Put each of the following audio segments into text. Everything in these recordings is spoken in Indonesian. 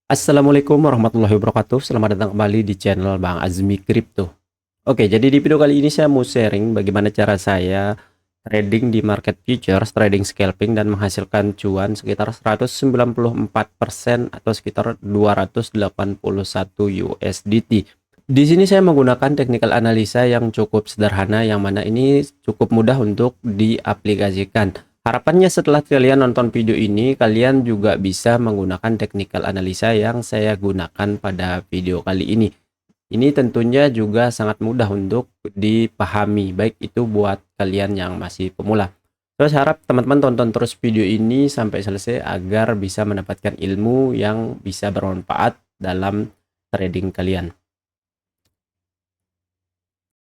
Assalamualaikum warahmatullahi wabarakatuh. Selamat datang kembali di channel Bang Azmi Crypto. Oke, jadi di video kali ini saya mau sharing bagaimana cara saya trading di market futures, trading scalping dan menghasilkan cuan sekitar 194% atau sekitar 281 USDT. Di sini saya menggunakan technical analisa yang cukup sederhana, yang mana ini cukup mudah untuk diaplikasikan. Harapannya setelah kalian nonton video ini, kalian juga bisa menggunakan technical analisa yang saya gunakan pada video kali ini. Ini tentunya juga sangat mudah untuk dipahami, baik itu buat kalian yang masih pemula. Terus harap teman-teman tonton terus video ini sampai selesai agar bisa mendapatkan ilmu yang bisa bermanfaat dalam trading kalian.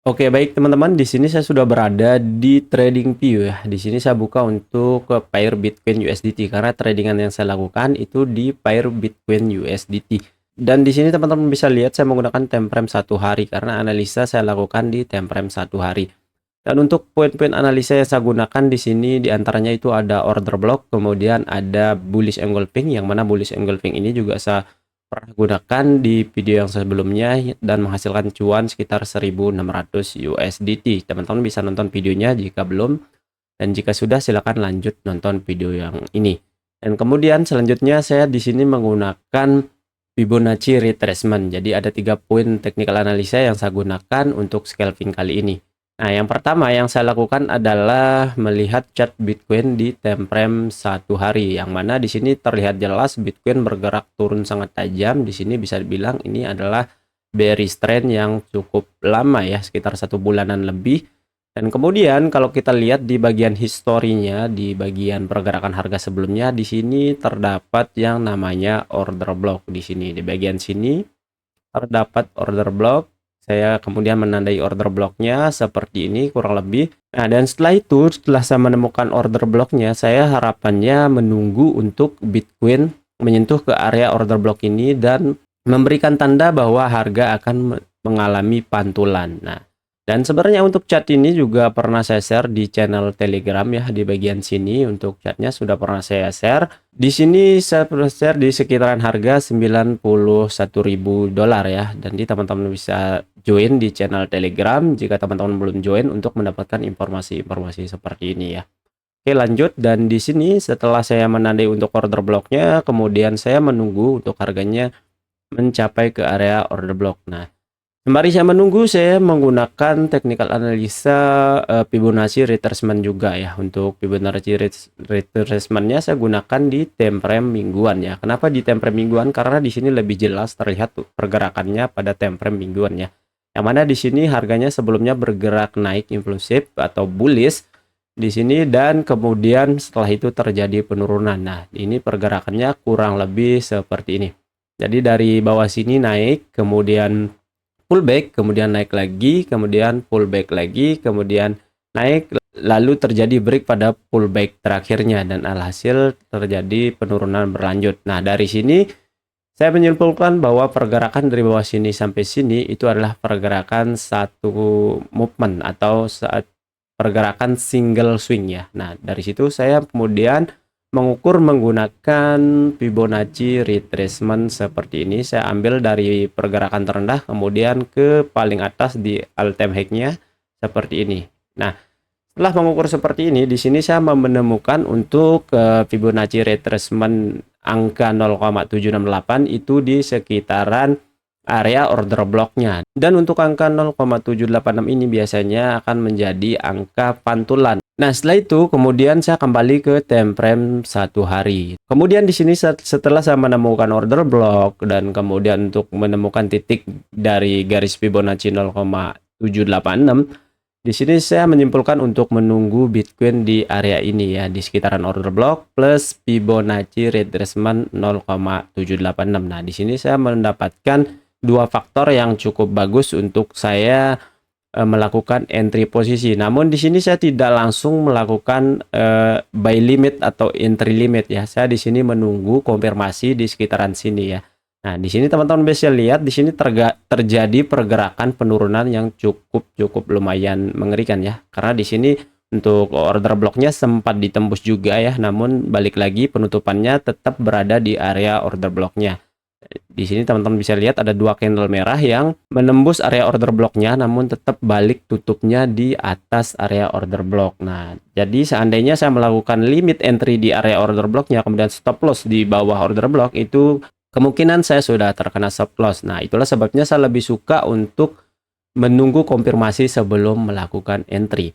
Oke, baik teman-teman, di sini saya sudah berada di TradingView ya. Di sini saya buka untuk ke pair Bitcoin USDT karena tradingan yang saya lakukan itu di pair Bitcoin USDT. Dan di sini teman-teman bisa lihat saya menggunakan time frame 1 hari karena analisa saya lakukan di time frame 1 hari. Dan untuk poin-poin analisa yang saya gunakan di sini diantaranya itu ada order block, kemudian ada bullish engulfing, yang mana bullish engulfing ini juga saya pernah gunakan di video yang sebelumnya dan menghasilkan cuan sekitar 1.600 USDT. Teman-teman bisa nonton videonya jika belum, dan jika sudah silakan lanjut nonton video yang ini. Dan kemudian selanjutnya saya di sini menggunakan Fibonacci retracement. Jadi ada 3 poin technical analisa yang saya gunakan untuk scalping kali ini. Nah, yang pertama yang saya lakukan adalah melihat chart Bitcoin di time frame 1 hari, yang mana di sini terlihat jelas Bitcoin bergerak turun sangat tajam. Di sini bisa dibilang ini adalah bearish trend yang cukup lama ya, sekitar 1 bulanan lebih. Dan kemudian kalau kita lihat di bagian historinya, di bagian pergerakan harga sebelumnya, di sini terdapat yang namanya order block. Di sini di bagian sini terdapat order block. Saya kemudian menandai order blocknya seperti ini kurang lebih. Nah, dan setelah itu, setelah saya menemukan order blocknya, saya harapannya menunggu untuk Bitcoin menyentuh ke area order block ini dan memberikan tanda bahwa harga akan mengalami pantulan. Nah, dan sebenarnya untuk chart ini juga pernah saya share di channel Telegram ya, di bagian sini untuk chartnya sudah pernah saya share. Di sini saya pernah share di sekitaran harga $91.000 ya, dan di teman-teman bisa join di channel Telegram jika teman-teman belum join untuk mendapatkan informasi-informasi seperti ini ya. Oke, lanjut. Dan di sini setelah saya menandai untuk order blocknya, kemudian saya menunggu untuk harganya mencapai ke area order block. Nah, sembari saya menunggu, saya menggunakan technical analisa Fibonacci retracement juga ya. Untuk Fibonacci retracement-nya saya gunakan di time frame mingguan ya. Kenapa di time frame mingguan? Karena di sini lebih jelas terlihat pergerakannya pada time frame mingguan ya. Yang mana di sini harganya sebelumnya bergerak naik impulsif atau bullish di sini, dan kemudian setelah itu terjadi penurunan. Nah, ini pergerakannya kurang lebih seperti ini. Jadi dari bawah sini naik, kemudian pullback, kemudian naik lagi, kemudian pullback lagi, kemudian naik, lalu terjadi break pada pullback terakhirnya, dan alhasil terjadi penurunan berlanjut. Nah, dari sini saya menyimpulkan bahwa pergerakan dari bawah sini sampai sini itu adalah pergerakan satu movement atau saat pergerakan single swing ya. Nah, dari situ saya kemudian mengukur menggunakan Fibonacci retracement seperti ini. Saya ambil dari pergerakan terendah kemudian ke paling atas di all time high-nya seperti ini. Nah, setelah mengukur seperti ini, di sini saya menemukan untuk Fibonacci retracement angka 0,768 itu di sekitaran area order blocknya, dan untuk angka 0,786 ini biasanya akan menjadi angka pantulan. Nah, setelah itu kemudian saya kembali ke time frame 1 hari. Kemudian di sini setelah saya menemukan order block dan kemudian untuk menemukan titik dari garis Fibonacci 0,786, di sini saya menyimpulkan untuk menunggu Bitcoin di area ini ya, di sekitaran order block plus Fibonacci retracement 0,786. Nah, di sini saya mendapatkan dua faktor yang cukup bagus untuk saya melakukan entry posisi. Namun di sini saya tidak langsung melakukan buy limit atau entry limit ya. Saya di sini menunggu konfirmasi di sekitaran sini ya. Nah, di sini teman-teman bisa lihat di sini terjadi pergerakan penurunan yang cukup lumayan mengerikan ya. Karena di sini untuk order blocknya sempat ditembus juga ya, namun balik lagi penutupannya tetap berada di area order blocknya. Di sini teman-teman bisa lihat ada dua candle merah yang menembus area order blocknya, namun tetap balik tutupnya di atas area order block. Nah, jadi seandainya saya melakukan limit entry di area order blocknya, kemudian stop loss di bawah order block, itu kemungkinan saya sudah terkena stop loss. Nah, itulah sebabnya saya lebih suka untuk menunggu konfirmasi sebelum melakukan entry.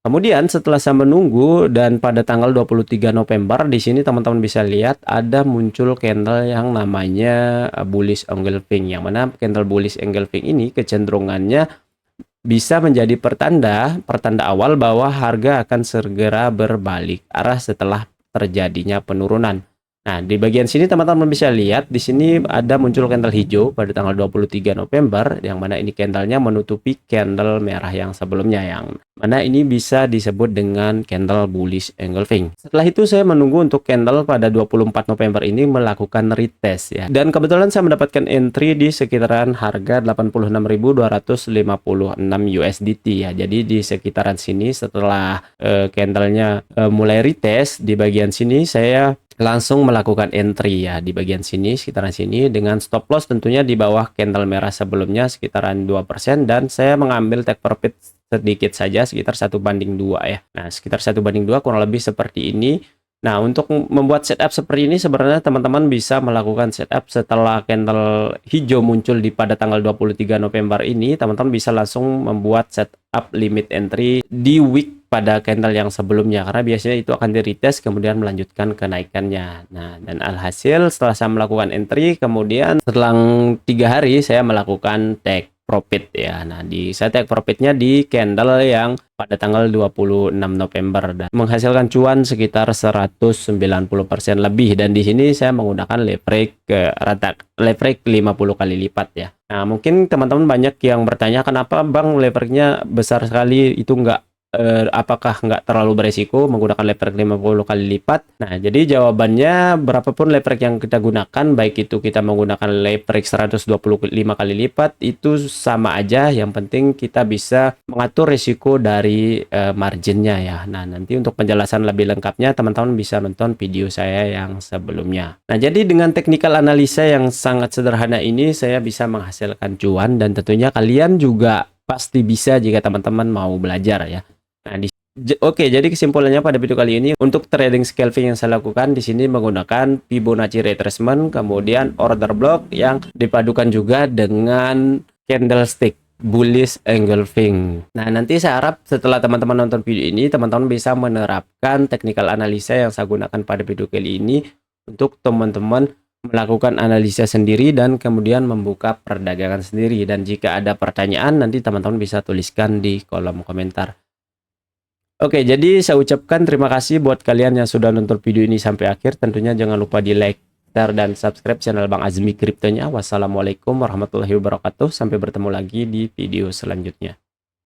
Kemudian setelah saya menunggu dan pada tanggal 23 November di sini teman-teman bisa lihat ada muncul candle yang namanya bullish engulfing, yang mana candle bullish engulfing ini kecenderungannya bisa menjadi pertanda awal bahwa harga akan segera berbalik arah setelah terjadinya penurunan. Nah, di bagian sini teman-teman bisa lihat di sini ada muncul candle hijau pada tanggal 23 November yang mana ini candlenya menutupi candle merah yang sebelumnya, yang mana ini bisa disebut dengan candle bullish engulfing. Setelah itu saya menunggu untuk candle pada 24 November ini melakukan retest ya. Dan kebetulan saya mendapatkan entry di sekitaran harga 86.256 USDT ya. Jadi di sekitaran sini setelah candlenya mulai retest di bagian sini saya langsung melakukan entry ya di bagian sini, sekitaran sini, dengan stop loss tentunya di bawah candle merah sebelumnya sekitaran 2%, dan saya mengambil take profit sedikit saja sekitar 1/2 ya. Nah, sekitar 1/2 kurang lebih seperti ini. Nah, untuk membuat setup seperti ini sebenarnya teman-teman bisa melakukan setup setelah candle hijau muncul di pada tanggal 23 November ini, teman-teman bisa langsung membuat setup limit entry di week pada candle yang sebelumnya, karena biasanya itu akan di retest kemudian melanjutkan kenaikannya. Nah, dan alhasil setelah saya melakukan entry, kemudian selang 3 hari saya melakukan take profit ya. Nah, saya take profitnya di candle yang pada tanggal 26 November dan menghasilkan cuan sekitar 190% lebih, dan di sini saya menggunakan leverage ke rata leverage 50 kali lipat ya. Nah, mungkin teman-teman banyak yang bertanya kenapa Bang leverage-nya besar sekali, itu apakah nggak terlalu beresiko menggunakan leverage 50 kali lipat? Nah, jadi jawabannya berapapun leverage yang kita gunakan, baik itu kita menggunakan leverage 125 kali lipat, itu sama aja, yang penting kita bisa mengatur risiko dari marginnya ya. Nah, nanti untuk penjelasan lebih lengkapnya teman-teman bisa nonton video saya yang sebelumnya. Nah, jadi dengan technical analisa yang sangat sederhana ini saya bisa menghasilkan cuan, dan tentunya kalian juga pasti bisa jika teman-teman mau belajar ya. Nah, oke, jadi kesimpulannya pada video kali ini untuk trading scalping yang saya lakukan di sini menggunakan Fibonacci retracement, kemudian order block yang dipadukan juga dengan candlestick bullish engulfing. Nah, nanti saya harap setelah teman-teman nonton video ini, teman-teman bisa menerapkan technical analisa yang saya gunakan pada video kali ini untuk teman-teman melakukan analisa sendiri dan kemudian membuka perdagangan sendiri. Dan jika ada pertanyaan, nanti teman-teman bisa tuliskan di kolom komentar. Oke, jadi saya ucapkan terima kasih buat kalian yang sudah nonton video ini sampai akhir. Tentunya jangan lupa di like, share, dan subscribe channel Bang Azmi Kriptonya. Wassalamualaikum warahmatullahi wabarakatuh. Sampai bertemu lagi di video selanjutnya.